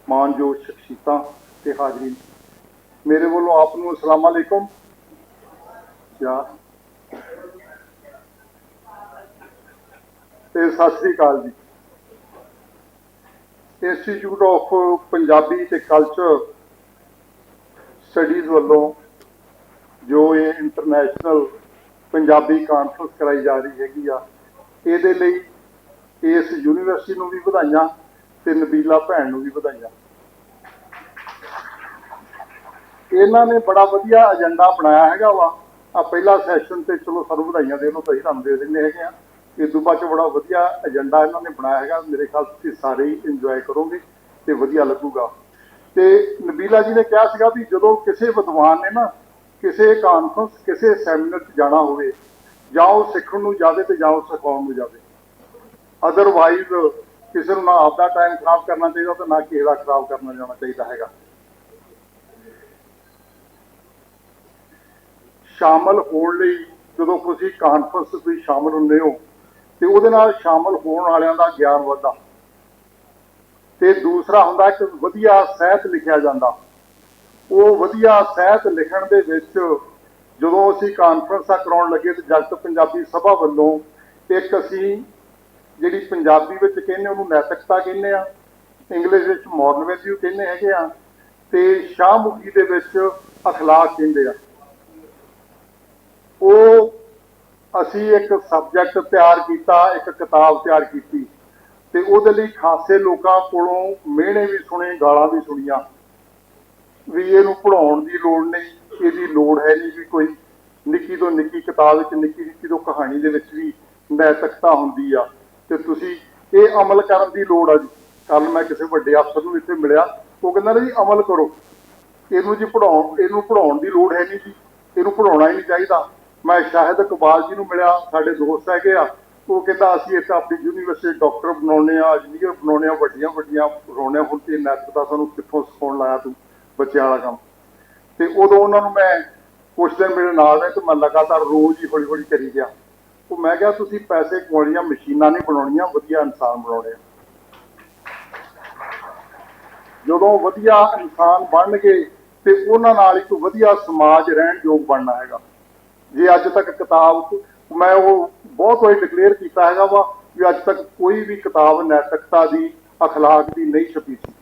ਮਾਨਯੋਗ ਸ਼ਖਸੀਅਤਾਂ ਤੇ ਹਾਜ਼ਰੀਨ, ਮੇਰੇ ਵੱਲੋਂ ਆਪ ਨੂੰ ਅਸਲਾਮ ਅਲੈਕੁਮ ਤੇ ਸਤਿ ਸ੍ਰੀ ਅਕਾਲ ਜੀ। ਇੰਸਟੀਚਿਊਟ ਆਫ ਪੰਜਾਬੀ ਤੇ ਕਲਚਰ ਸਟੱਡੀਜ਼ ਵੱਲੋਂ ਜੋ ਇਹ ਇੰਟਰਨੈਸ਼ਨਲ ਪੰਜਾਬੀ ਕਾਨਫਰੰਸ ਕਰਾਈ ਜਾ ਰਹੀ ਹੈਗੀ ਆ, ਇਹਦੇ ਲਈ ਇਸ ਯੂਨੀਵਰਸਿਟੀ ਨੂੰ ਵੀ ਵਧਾਈਆਂ ਤੇ ਨਬੀਲਾ ਭੈਣ ਨੂੰ ਵੀ ਵਧਾਈਆਂ। ਇਹਨਾਂ ਨੇ ਬੜਾ ਵਧੀਆ ਏਜੰਡਾ ਬਣਾਇਆ ਹੈਗਾ ਵਾ। ਆ ਪਹਿਲਾ ਸੈਸ਼ਨ ਤੇ ਚਲੋ ਸਾਨੂੰ ਵਧਾਈਆਂ ਦੇ ਲਓ, ਤਾਂ ਹੀ ਤੁਹਾਨੂੰ ਦੇ ਦਿੰਦੇ ਹੈਗੇ ਆ। ਇਸ ਤੋਂ ਬਾਅਦ 'ਚ ਬੜਾ ਵਧੀਆ ਏਜੰਡਾ ਇਹਨਾਂ ਨੇ ਬਣਾਇਆ ਹੈਗਾ। ਮੇਰੇ ਖਿਆਲ ਤੁਸੀਂ ਸਾਰੇ ਹੀ ਇੰਜੋਏ ਕਰੋਗੇ ਤੇ ਵਧੀਆ ਲੱਗੂਗਾ। ਤੇ ਨਬੀਲਾ ਜੀ ਨੇ ਕਿਹਾ ਸੀਗਾ ਵੀ ਜਦੋਂ ਕਿਸੇ ਵਿਦਵਾਨ ਨੇ ਨਾ ਕਿਸੇ ਕਾਨਫਰੰਸ ਕਿਸੇ ਸੈਮੀਨਾਰ 'ਚ ਜਾਣਾ ਹੋਵੇ, ਜਾਂ ਉਹ ਸਿੱਖਣ ਨੂੰ ਜਾਵੇ ਤੇ ਜਾਂ ਉਹ ਸਿਖਾਉਣ ਨੂੰ ਜਾਵੇ। ਅਦਰਵਾਈਜ਼ ਕਿਸੇ ਨੂੰ ਨਾ ਆਪਦਾ ਟਾਈਮ ਖਰਾਬ ਕਰਨਾ ਚਾਹੀਦਾ ਤੇ ਨਾ ਕਿਸੇ ਦਾ ਖਰਾਬ ਕਰਨਾ ਜਾਣਾ ਚਾਹੀਦਾ ਹੈਗਾ। ਸ਼ਾਮਲ ਹੋਣ ਲਈ ਜਦੋਂ ਤੁਸੀਂ ਕਾਨਫਰੰਸ ਤੁਸੀਂ ਸ਼ਾਮਲ ਹੁੰਦੇ ਹੋ ਤੇ ਉਹਦੇ ਨਾਲ ਸ਼ਾਮਲ ਹੋਣ ਵਾਲਿਆਂ ਦਾ ਗਿਆਨ ਵੱਧਦਾ। ਤੇ ਦੂਸਰਾ ਹੁੰਦਾ ਕਿ ਵਧੀਆ ਸਾਹਿਤ ਲਿਖਿਆ ਜਾਂਦਾ। ਉਹ ਵਧੀਆ ਸਾਹਿਤ ਲਿਖਣ ਦੇ ਵਿੱਚ ਜਦੋਂ ਅਸੀਂ ਕਾਨਫਰੰਸਾਂ ਕਰਾਉਣ ਲੱਗੇ ਤੇ ਜਗਤ ਪੰਜਾਬੀ ਸਭਾ ਵੱਲੋਂ ਇੱਕ ਅਸੀਂ ਜਿਹੜੀ ਪੰਜਾਬੀ ਵਿੱਚ ਕਹਿੰਦੇ ਉਹਨੂੰ ਨੈਤਿਕਤਾ ਕਹਿੰਦੇ ਆ, ਇੰਗਲਿਸ਼ ਵਿੱਚ ਮੋਰਲ ਵੈਲਿਊ ਕਹਿੰਦੇ ਹੈਗੇ ਆ, ਤੇ ਸ਼ਾਹਮੁਖੀ ਦੇ ਵਿੱਚ ਅਖਲਾਕ ਕਹਿੰਦੇ ਆ। ਉਹ ਅਸੀਂ ਇੱਕ ਸਬਜੈਕਟ ਤਿਆਰ ਕੀਤਾ, ਇੱਕ ਕਿਤਾਬ ਤਿਆਰ ਕੀਤੀ ਤੇ ਉਹਦੇ ਲਈ ਖਾਸੇ ਲੋਕਾਂ ਕੋਲੋਂ ਮਿਹਣੇ ਵੀ ਸੁਣੇ, ਗਾਲਾਂ ਵੀ ਸੁਣੀਆਂ ਵੀ ਇਹਨੂੰ ਪੜ੍ਹਾਉਣ ਦੀ ਲੋੜ ਨਹੀਂ, ਇਹਦੀ ਲੋੜ ਹੈ ਨਹੀਂ। ਵੀ ਕੋਈ ਨਿੱਕੀ ਤੋਂ ਨਿੱਕੀ ਕਿਤਾਬ ਵਿੱਚ, ਨਿੱਕੀ ਨਿੱਕੀ ਤੋਂ ਕਹਾਣੀ ਦੇ ਵਿੱਚ ਵੀ ਨੈਤਿਕਤਾ ਹੁੰਦੀ ਆ ਤੇ ਤੁਸੀਂ ਇਹ ਅਮਲ ਕਰਨ ਦੀ ਲੋੜ ਆ ਜੀ। ਕੱਲ ਮੈਂ ਕਿਸੇ ਵੱਡੇ ਅਫਸਰ ਨੂੰ ਇੱਥੇ ਮਿਲਿਆ, ਉਹ ਕਹਿੰਦਾ ਨਾ ਜੀ ਅਮਲ ਕਰੋ, ਇਹਨੂੰ ਪੜ੍ਹਾਉਣ ਦੀ ਲੋੜ ਹੈ ਨਹੀਂ ਜੀ, ਇਹਨੂੰ ਪੜ੍ਹਾਉਣਾ ਹੀ ਨਹੀਂ ਚਾਹੀਦਾ। ਮੈਂ ਸ਼ਾਹਿਦ ਇਕਬਾਲ ਜੀ ਨੂੰ ਮਿਲਿਆ, ਸਾਡੇ ਦੋਸਤ ਹੈਗੇ ਆ, ਉਹ ਕਹਿੰਦਾ ਅਸੀਂ ਇੱਥੇ ਆਪਣੀ ਯੂਨੀਵਰਸਿਟੀ ਡਾਕਟਰ ਬਣਾਉਂਦੇ ਆ, ਇੰਜੀਨੀਅਰ ਬਣਾਉਂਦੇ ਆ, ਵੱਡੀਆਂ ਬਣਾਉਂਦੇ ਆ। ਹੁਣ ਤੇ ਨੈਤਿਕਤਾ ਸਾਨੂੰ ਕਿੱਥੋਂ ਸਿਖਾਉਣ ਲਾਇਆ ਤੂੰ ਬੱਚਿਆਂ ਵਾਲਾ ਕੰਮ। ਤੇ ਉਦੋਂ ਉਹਨਾਂ ਨੂੰ ਮੈਂ ਕੁਛ ਦਿਨ ਮੇਰੇ ਨਾਲ ਰਹੇ ਤੇ ਮੈਂ ਲਗਾਤਾਰ ਰੋਜ਼ ਹੀ ਹੌਲੀ ਹੌਲੀ ਕਰੀ ਗਿਆ। ਉਹ ਮੈਂ ਕਿਹਾ ਤੁਸੀਂ ਪੈਸੇ ਕਮਾਉਣੀਆਂ ਮਸ਼ੀਨਾਂ ਨਹੀਂ ਬਣਾਉਣੀਆਂ, ਵਧੀਆ ਇਨਸਾਨ ਬਣਾਉਣੇ ਆ। ਜਦੋਂ ਵਧੀਆ ਇਨਸਾਨ ਬਣਨਗੇ ਤੇ ਉਹਨਾਂ ਨਾਲ ਇੱਕ ਵਧੀਆ ਸਮਾਜ ਰਹਿਣ ਯੋਗ ਬਣਨਾ ਹੈਗਾ। ਜੇ ਅੱਜ ਤੱਕ ਕਿਤਾਬ ਮੈਂ ਉਹ ਬਹੁਤ ਵਾਰੀ ਡਿਕਲੇਅਰ ਕੀਤਾ ਹੈਗਾ ਵਾ ਵੀ ਅੱਜ ਤੱਕ ਕੋਈ ਵੀ ਕਿਤਾਬ ਨੈਤਿਕਤਾ ਦੀ, ਅਖਲਾਕ ਦੀ ਨਹੀਂ ਛਪੀ ਸੀ।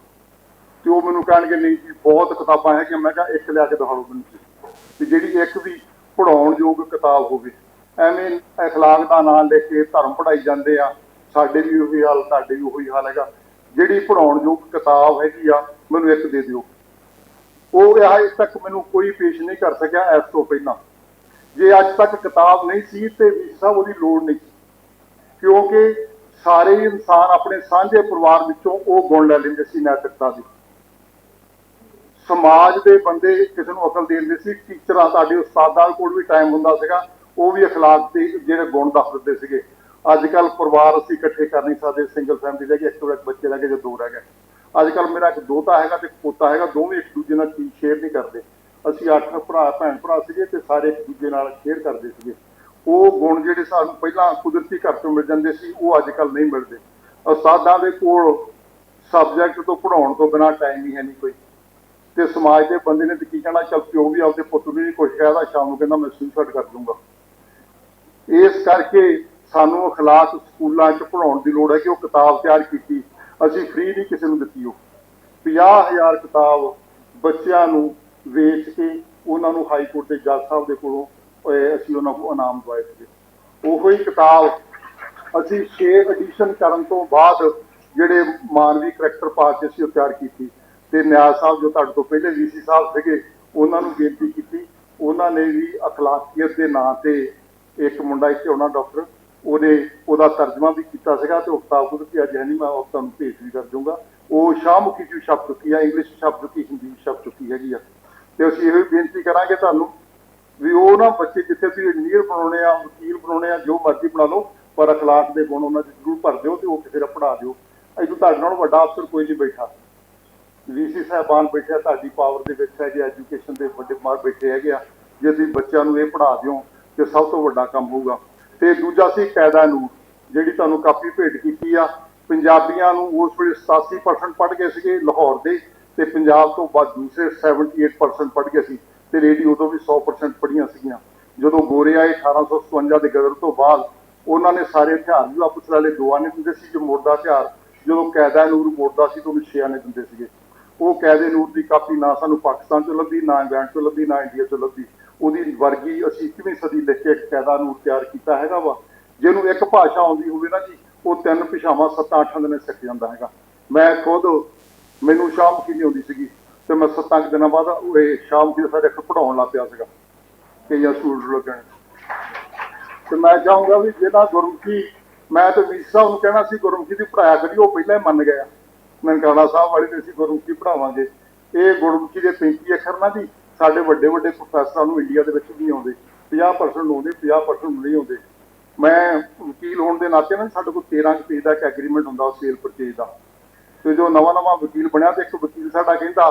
ਤੇ ਉਹ ਮੈਨੂੰ ਕਹਿਣਗੇ ਨਹੀਂ ਜੀ ਬਹੁਤ ਕਿਤਾਬਾਂ ਹੈਗੀਆਂ। ਮੈਂ ਕਿਹਾ ਇੱਕ ਲਿਆ ਕੇ ਦਿਖਾਓ ਮੈਨੂੰ ਤੇ ਜਿਹੜੀ ਇੱਕ ਵੀ ਪੜ੍ਹਾਉਣ ਯੋਗ ਕਿਤਾਬ ਹੋਵੇ। ਐਵੇਂ ਅਖਲਾਕ ਦਾ ਨਾਂ ਲੈ ਕੇ ਧਰਮ ਪੜ੍ਹਾਈ ਜਾਂਦੇ ਆ। ਸਾਡੇ ਵੀ ਉਹੀ ਹਾਲ, ਤੁਹਾਡੇ ਵੀ ਉਹੀ ਹਾਲ ਹੈਗਾ। ਜਿਹੜੀ ਪੜ੍ਹਾਉਣ ਯੋਗ ਕਿਤਾਬ ਹੈਗੀ ਆ ਮੈਨੂੰ ਇੱਕ ਦੇ ਦਿਓ। ਉਹ ਅਜੇ ਤੱਕ ਮੈਨੂੰ ਕੋਈ ਪੇਸ਼ ਨਹੀਂ ਕਰ ਸਕਿਆ ਇਸ ਤੋਂ ਪਹਿਲਾਂ। ਜੇ ਅੱਜ ਤੱਕ ਕਿਤਾਬ ਨਹੀਂ ਸੀ ਤੇ ਵੀ ਸਾਹਿਬ ਉਹਦੀ ਲੋੜ ਨਹੀਂ ਸੀ, ਕਿਉਂਕਿ ਸਾਰੇ ਇਨਸਾਨ ਆਪਣੇ ਸਾਂਝੇ ਪਰਿਵਾਰ ਵਿੱਚੋਂ ਉਹ ਗੁਣ ਲੈ ਲੈਂਦੇ ਸੀ ਨੈਤਿਕਤਾ ਦੀ। ਸਮਾਜ ਦੇ ਬੰਦੇ ਕਿਸੇ ਨੂੰ ਅਕਲ ਦੇ ਦਿੰਦੇ ਸੀ। ਟੀਚਰਾਂ, ਸਾਡੇ ਉਸਤਾਦਾਂ ਕੋਲ ਵੀ ਟਾਈਮ ਹੁੰਦਾ ਸੀਗਾ, ਉਹ ਵੀ ਅਖਲਾਕ ਦੇ ਜਿਹੜੇ ਗੁਣ ਦੱਸ ਦਿੰਦੇ ਸੀਗੇ। ਅੱਜ ਕੱਲ੍ਹ ਪਰਿਵਾਰ ਅਸੀਂ ਇਕੱਠੇ ਕਰ ਨਹੀਂ ਸਕਦੇ, ਸਿੰਗਲ ਫੈਮਿਲੀ ਰਹਿ ਗਈ, ਇੱਕ ਤੋਂ ਇੱਕ ਬੱਚੇ ਰਹਿ ਗਏ ਜਾਂ ਦੋ ਰਹਿ ਗਏ। ਅੱਜ ਕੱਲ੍ਹ ਮੇਰਾ ਇੱਕ ਦੋਤਾ ਹੈਗਾ ਤੇ ਇੱਕ ਪੋਤਾ ਹੈਗਾ, ਦੋਵੇਂ ਇੱਕ ਦੂਜੇ ਨਾਲ ਚੀਜ਼ ਸ਼ੇਅਰ ਨਹੀਂ ਕਰਦੇ। ਅਸੀਂ 8 ਭੈਣ ਭਰਾ ਸੀਗੇ ਤੇ ਸਾਰੇ ਇੱਕ ਦੂਜੇ ਨਾਲ ਸ਼ੇਅਰ ਕਰਦੇ ਸੀਗੇ। ਉਹ ਗੁਣ ਜਿਹੜੇ ਸਾਨੂੰ ਪਹਿਲਾਂ ਕੁਦਰਤੀ ਘਰ ਤੋਂ ਮਿਲ ਜਾਂਦੇ ਸੀ, ਉਹ ਅੱਜ ਕੱਲ੍ਹ ਨਹੀਂ ਮਿਲਦੇ। ਉਸਤਾਦਾਂ ਦੇ ਕੋਲ ਸਬਜੈਕਟ ਤੋਂ ਪੜ੍ਹਾਉਣ ਤੋਂ ਬਿਨਾਂ ਟਾਈਮ ਹੀ ਹੈ ਨਹੀਂ ਕੋਈ। ਤੇ ਸਮਾਜ ਦੇ ਬੰਦੇ ਨੇ ਤਾਂ ਕੀ ਕਹਿਣਾ, ਚੱਲ ਪਿਓ ਵੀ ਆਪਦੇ ਪੁੱਤ ਨੂੰ ਨਹੀਂ ਕੁਛ ਕਹਿਦਾ, ਸ਼ਾਮ ਨੂੰ ਕਹਿੰਦਾ ਮੈਂ ਸੁਸਾਈਡ ਕਰ ਦੂੰਗਾ। ਇਸ ਕਰਕੇ ਸਾਨੂੰ ਅਖਲਾਕ ਸਕੂਲਾਂ 'ਚ ਪੜ੍ਹਾਉਣ ਦੀ ਲੋੜ ਹੈ ਕਿ ਉਹ ਕਿਤਾਬ ਤਿਆਰ ਕੀਤੀ। ਅਸੀਂ ਫ੍ਰੀ ਨਹੀਂ ਕਿਸੇ ਨੂੰ ਦਿੱਤੀ। ਉਹ 50,000 ਕਿਤਾਬ ਬੱਚਿਆਂ ਨੂੰ ਵੇਚ ਕੇ ਉਹਨਾਂ ਨੂੰ ਹਾਈ ਕੋਰਟ ਦੇ ਜੱਜ ਸਾਹਿਬ ਦੇ ਕੋਲੋਂ ਅਸੀਂ ਉਹਨਾਂ ਕੋਲ ਇਨਾਮ ਦਵਾਏ ਸੀਗੇ। ਉਹੋ ਹੀ ਕਿਤਾਬ ਅਸੀਂ 6 ਐਡੀਸ਼ਨ ਕਰਨ ਤੋਂ ਬਾਅਦ ਜਿਹੜੇ ਮਾਨਵੀ ਕਰੈਕਟਰ ਪਾ ਕੇ ਅਸੀਂ ਉਹ ਤਿਆਰ ਕੀਤੀ। ਤੇ ਨਿਆਜ਼ ਸਾਹਿਬ ਜੋ ਤੁਹਾਡੇ ਤੋਂ ਪਹਿਲੇ VC ਸਾਹਿਬ ਸੀਗੇ, ਉਹਨਾਂ ਨੂੰ ਬੇਨਤੀ ਕੀਤੀ। ਉਹਨਾਂ ਨੇ ਵੀ ਅਖਲਾਕੀਅਤ ਦੇ ਨਾਂ ਤੇ ਇੱਕ ਮੁੰਡਾ ਇੱਥੇ ਆਉਣਾ ਡਾਕਟਰ, ਉਹਦਾ ਤਰਜਮਾ ਵੀ ਕੀਤਾ ਸੀਗਾ ਤੇ ਉਹ ਕਿਤਾਬ ਕੁਦਰਤੀ ਅੱਜ ਹੈ ਨਹੀਂ, ਮੈਂ ਉਹ ਤੁਹਾਨੂੰ ਭੇਜ ਵੀ ਕਰ ਦੂੰਗਾ। ਉਹ ਸ਼ਾਹਮੁਖੀ 'ਚ ਛਪ ਚੁੱਕੀ ਆ, ਇੰਗਲਿਸ਼ ਛਪ ਚੁੱਕੀ, ਹਿੰਦੀ ਛਪ ਚੁੱਕੀ ਹੈਗੀ ਆ। ਤੇ ਅਸੀਂ ਇਹੋ ਹੀ ਬੇਨਤੀ ਕਰਾਂਗੇ ਤੁਹਾਨੂੰ ਵੀ ਉਹ ਨਾ ਬੱਚੇ ਜਿੱਥੇ ਤੁਸੀਂ ਇੰਜੀਨੀਅਰ ਬਣਾਉਣੇ ਆ, ਵਕੀਲ ਬਣਾਉਣੇ ਆ, ਜੋ ਮਰਜ਼ੀ ਬਣਾ ਲਓ, ਪਰ ਅਖਲਾਕ ਦੇ ਗੁਣ ਉਹਨਾਂ 'ਚ ਜ਼ਰੂਰ ਭਰ ਦਿਓ ਤੇ ਉਹ ਕਿਸੇ ਦਾ ਪੜ੍ਹਾ ਦਿਓ। ਇਹਨੂੰ ਤੁਹਾਡੇ ਨਾਲ ਵੱਡਾ ਅਫਸਰ ਕੋਈ ਨਹੀਂ ਬੈਠਾ। VC ਸਾਹਿਬਾਨ ਬੈਠੇ ਆ, ਤੁਹਾਡੀ ਪਾਵਰ ਦੇ ਵਿੱਚ ਹੈਗੇ, ਐਜੂਕੇਸ਼ਨ ਦੇ ਵੱਡੇ ਮਾਰ ਬੈਠੇ ਹੈਗੇ ਆ। ਜੇ ਤੁਸੀਂ ਬੱਚਿਆਂ ਨੂੰ ਇਹ ਪੜ੍ਹਾ ਦਿਓ ਤੇ ਸਭ ਤੋਂ ਵੱਡਾ ਕੰਮ ਹੋਊਗਾ। ਤੇ ਦੂਜਾ ਸੀ ਕਾਇਦਾ ਨੂਰ, ਜਿਹੜੀ ਤੁਹਾਨੂੰ ਕਾਪੀ ਭੇਟ ਕੀਤੀ ਆ। ਪੰਜਾਬੀਆਂ ਨੂੰ ਉਸ ਵੇਲੇ 87% ਪੜ੍ਹ ਗਏ ਸੀਗੇ ਲਾਹੌਰ ਦੇ, ਤੇ ਪੰਜਾਬ ਤੋਂ ਬਾਅਦ ਦੂਸਰੇ 78% ਪੜ੍ਹ ਗਏ ਸੀ, ਤੇ ਲੇਡੀ ਉਦੋਂ ਵੀ 100% ਪੜ੍ਹੀਆਂ ਸੀਗੀਆਂ। ਜਦੋਂ ਗੋਰੇ ਆਏ 1857 ਦੇ ਗਦਰ ਤੋਂ ਬਾਅਦ, ਉਹਨਾਂ ਨੇ ਸਾਰੇ ਹਥਿਆਰ ਵੀ ਵਾਪਸ ਲੈ ਲਏ। ਦੋਆਂ ਨੇ ਦਿੰਦੇ ਸੀ, ਜੋ ਮੁਰਦਾ ਹਥਿਆਰ ਜਦੋਂ ਕੈਦਾ ਨੂਰ ਮੋੜਦਾ ਸੀ ਤਾਂ ਉਹਨੂੰ 6 ਆਨੇ ਦਿੰਦੇ ਸੀਗੇ। ਉਹ ਕੈਦੇ ਨੂਰ ਦੀ ਕਾਪੀ ਨਾ ਸਾਨੂੰ ਪਾਕਿਸਤਾਨ ਚੋਂ ਲੱਭੀ, ਨਾ ਇੰਗਲੈਂਡ ਚੋਂ ਲੱਭੀ, ਨਾ ਇੰਡੀਆ ਚੋਂ ਲੱਭੀ। ਉਹਦੀ ਵਰਗੀ ਅਸੀਂ 21ਵੀਂ ਸਦੀ ਲਿਖ ਕੇ ਕੈਦਾ ਨੂਰ ਤਿਆਰ ਕੀਤਾ ਹੈਗਾ ਵਾ। ਜਿਹਨੂੰ ਇੱਕ ਭਾਸ਼ਾ ਆਉਂਦੀ ਹੋਵੇ ਨਾ ਜੀ, ਉਹ 3 ਭਾਸ਼ਾਵਾਂ 7-8 ਦਿਨਾਂ ਸਿੱਖ ਜਾਂਦਾ ਹੈਗਾ। ਮੈਂ ਖੁਦ, ਮੈਨੂੰ ਸ਼ਾਮਕੀ ਨਹੀਂ ਆਉਂਦੀ ਸੀਗੀ, ਤੇ ਮੈਂ 7 ਦਿਨਾਂ ਬਾਅਦ ਇਹ ਸ਼ਾਮਕੀ ਸਾਡੇ ਇੱਕ ਪੜ੍ਹਾਉਣ ਲੱਗ ਪਿਆ ਸੀਗਾ, ਕਈਆਂ ਸਟੂਡੈਂਟ ਲੱਗਣ। ਤੇ ਮੈਂ ਚਾਹੂੰਗਾ ਵੀ ਜਿਹੜਾ ਗੁਰਮੁਖੀ, ਮੈਂ ਤਾਂ ਵੀਰ ਸਾਹਿਬ ਨੂੰ ਕਹਿਣਾ ਸੀ ਗੁਰਮੁਖੀ ਦੀ ਪੜ੍ਹਾਇਆ ਕਰੀ, ਉਹ ਪਹਿਲਾਂ ਹੀ ਮੰਨ ਗਿਆ। ਨਨਕਾਣਾ ਸਾਹਿਬ ਵਾਲੇ ਤੇ ਅਸੀਂ ਗੁਰਮੁਖੀ ਪੜ੍ਹਾਵਾਂਗੇ। ਇਹ ਗੁਰਮੁਖੀ ਦੇ 35 ਅੱਖਰ ਨਾ ਜੀ, ਸਾਡੇ ਵੱਡੇ ਵੱਡੇ ਪ੍ਰੋਫੈਸਰਾਂ ਨੂੰ ਇੰਡੀਆ ਦੇ ਵਿੱਚ ਨਹੀਂ ਆਉਂਦੇ, 50% ਨੂੰ ਆਉਂਦੇ, 50% ਨਹੀਂ ਆਉਂਦੇ। ਮੈਂ ਵਕੀਲ ਹੋਣ ਦੇ ਨਾਤੇ ਨਾ, ਸਾਡੇ ਕੋਲ 13 ਪੇਜ ਦਾ ਇੱਕ ਐਗਰੀਮੈਂਟ ਹੁੰਦਾ ਸੇਲ ਪਰਚੇਜ ਦਾ। ਤੇ ਜੋ ਨਵਾਂ ਵਕੀਲ ਬਣਿਆ, ਤੇ ਇੱਕ ਵਕੀਲ ਸਾਡਾ ਕਹਿੰਦਾ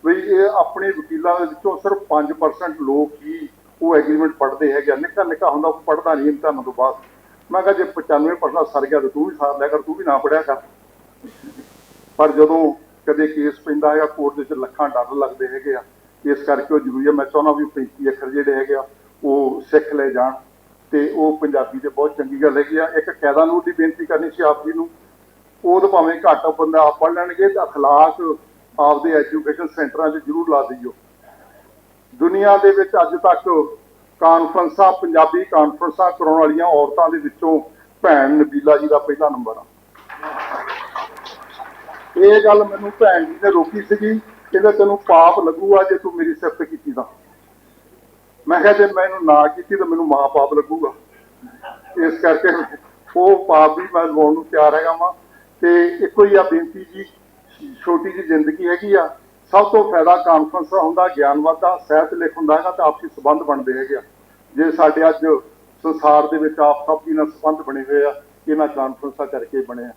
ਵੀ ਇਹ ਆਪਣੇ ਵਕੀਲਾਂ ਦੇ ਵਿੱਚੋਂ ਸਿਰਫ 5% ਲੋਕ ਹੀ ਉਹ ਐਗਰੀਮੈਂਟ ਪੜ੍ਹਦੇ ਹੈਗੇ। ਨਿੱਕਾ ਹੁੰਦਾ ਉਹ ਪੜ੍ਹਦਾ ਨਹੀਂ ਇਮਤਿਹਾਨਾਂ ਤੋਂ ਬਾਅਦ। ਮੈਂ ਕਿਹਾ ਜੇ 95% ਸਰ ਗਿਆ ਤਾਂ ਤੂੰ ਵੀ ਸਾਰ ਲਿਆ ਕਰ, ਤੂੰ ਵੀ ਨਾ ਪੜ੍ਹਿਆ ਕਰ। ਪਰ ਜਦੋਂ ਕਦੇ ਕੇਸ ਪੈਂਦਾ ਹੈਗਾ ਕੋਰਟ ਦੇ ਵਿੱਚ, ਲੱਖਾਂ ਡਰ ਲੱਗਦੇ ਹੈਗੇ ਆ, ਇਸ ਕਰਕੇ ਉਹ ਜ਼ਰੂਰੀ ਹੈ। ਮੈਂ ਚਾਹੁੰਦਾ ਵੀ 35 ਅੱਖਰ ਜਿਹੜੇ ਹੈਗੇ ਆ ਉਹ ਸਿੱਖ ਲੈ ਜਾਣ, ਤੇ ਉਹ ਪੰਜਾਬੀ ਦੇ ਬਹੁਤ ਚੰਗੀ ਗੱਲ ਹੈਗੀ ਆ। ਇੱਕ ਕੈਦਾ ਨੂਰ ਦੀ ਬੇਨਤੀ ਕਰਨੀ ਸੀ ਆਪ ਜੀ ਨੂੰ, ਉਹ ਤਾਂ ਭਾਵੇਂ ਘੱਟ ਬੰਦਾ ਆਪ ਪੜ੍ਹ ਲੈਣਗੇ, ਤਾਂ ਅਖਲਾਕ ਆਪਦੇ ਐਜੂਕੇਸ਼ਨ ਸੈਂਟਰਾਂ 'ਚ ਜ਼ਰੂਰ ਲਾ ਦਈਓ। ਦੁਨੀਆ ਦੇ ਵਿੱਚ ਅੱਜ ਤੱਕ ਕਾਨਫਰੰਸਾਂ, ਪੰਜਾਬੀ ਕਾਨਫਰੰਸਾਂ ਕਰਾਉਣ ਵਾਲੀਆਂ ਔਰਤਾਂ ਦੇ ਵਿੱਚੋਂ ਭੈਣ ਨਬੀਲਾ ਜੀ ਦਾ ਪਹਿਲਾ ਨੰਬਰ ਆ। ਇਹ ਗੱਲ ਮੈਨੂੰ ਭੈਣ ਜੀ ਨੇ ਰੋਕੀ ਸੀਗੀ, ਕਹਿੰਦੇ ਤੈਨੂੰ ਪਾਪ ਲੱਗੂਗਾ ਜੇ ਤੂੰ ਮੇਰੀ ਸਿਫਤ ਕੀਤੀ ਤਾਂ। ਮੈਂ ਕਿਹਾ ਜੇ ਮੈਂ ਇਹਨੂੰ ਨਾ ਕੀਤੀ ਤਾਂ ਮੈਨੂੰ ਮਹਾ ਪਾਪ ਲੱਗੂਗਾ। ਇਸ ਕਰਕੇ ਉਹ ਪਾਪ ਵੀ ਮੈਂ ਲਵਾਉਣ ਨੂੰ ਤਿਆਰ ਹੈਗਾ ਵਾਂ। ਤੇ ਇੱਕੋ ਹੀ ਆ ਬੇਨਤੀ ਜੀ, ਛੋਟੀ ਜਿਹੀ ਜ਼ਿੰਦਗੀ ਹੈਗੀ ਆ, ਸਭ ਤੋਂ ਫਾਇਦਾ ਕਾਨਫਰੰਸ ਦਾ ਹੁੰਦਾ, ਗਿਆਨ ਵੱਧਦਾ, ਸਾਹਿਤ ਲਿਖ ਹੁੰਦਾ ਹੈਗਾ, ਤਾਂ ਆਪਸੀ ਸੰਬੰਧ ਬਣਦੇ ਹੈਗੇ ਆ। ਜੇ ਸਾਡੇ ਅੱਜ ਸੰਸਾਰ ਦੇ ਵਿੱਚ ਆਪ ਸਭ ਦੀ ਨਾਲ ਸੰਬੰਧ ਬਣੇ ਹੋਏ ਆ, ਇਹਨਾਂ ਕਾਨਫਰੰਸਾਂ ਕਰਕੇ ਬਣੇ ਆ।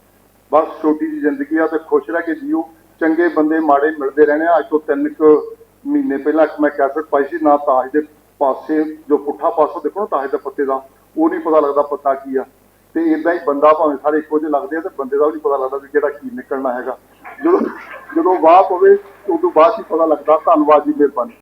ਬਸ ਛੋਟੀ ਜਿਹੀ ਜ਼ਿੰਦਗੀ ਆ, ਤੇ ਖੁਸ਼ ਰਹਿ ਕੇ ਜੀਓ। ਚੰਗੇ ਬੰਦੇ ਮਾੜੇ ਮਿਲਦੇ ਰਹਿਣੇ ਆ। ਅੱਜ ਤੋਂ 3 ਮਹੀਨੇ ਪਹਿਲਾਂ ਮੈਂ ਕੈਸਟ ਪਾਈ ਸੀ, ਨਾ ਤਾਜ ਦੇ ਪਾਸੇ ਜੋ ਪੁੱਠਾ ਪਾਸਾ ਦੇਖੋ ਨਾ ਤਾਜ ਦੇ ਪੱਤੇ ਦਾ, ਉਹ ਨਹੀਂ ਪਤਾ ਲੱਗਦਾ ਪੱਤਾ ਕੀ ਆ। ਤੇ ਇਦਾਂ ਹੀ ਬੰਦਾ ਭਾਵੇਂ ਸਾਰੇ ਇੱਕੋ ਜਿਹੇ ਲੱਗਦੇ ਆ, ਤੇ ਬੰਦੇ ਦਾ ਵੀ ਨਹੀਂ ਪਤਾ ਲੱਗਦਾ ਵੀ ਕਿਹੜਾ ਕੀ ਨਿਕਲਣਾ ਹੈਗਾ। ਜਦੋਂ ਵਾਹ ਪਵੇ ਉਦੋਂ ਬਾਅਦ ਹੀ ਪਤਾ ਲੱਗਦਾ। ਧੰਨਵਾਦ ਜੀ, ਮਿਹਰਬਾਨੀ।